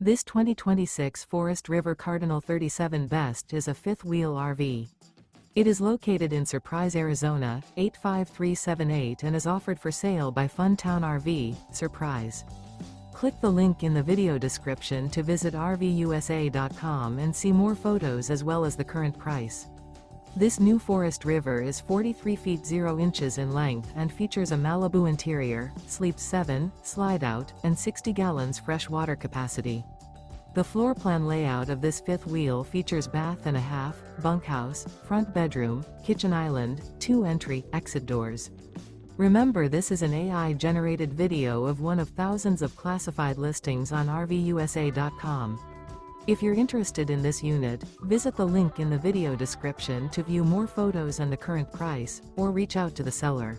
This 2026 Forest River Cardinal 37 Best is a fifth-wheel RV. It is located in Surprise, Arizona, 85378 and is offered for sale by Funtown RV, Surprise. Click the link in the video description to visit RVUSA.com and see more photos as well as the current price. This new Forest River is 43 feet 0 inches in length and features a MALIBU interior, sleeps 7, slide-out, and 60 gallons fresh water capacity. The floor plan layout of this fifth wheel features bath and a half, bunkhouse, front bedroom, kitchen island, 2 entry/exit doors. Remember, this is an AI-generated video of one of thousands of classified listings on RVUSA.com. If you're interested in this unit, visit the link in the video description to view more photos and the current price, or reach out to the seller.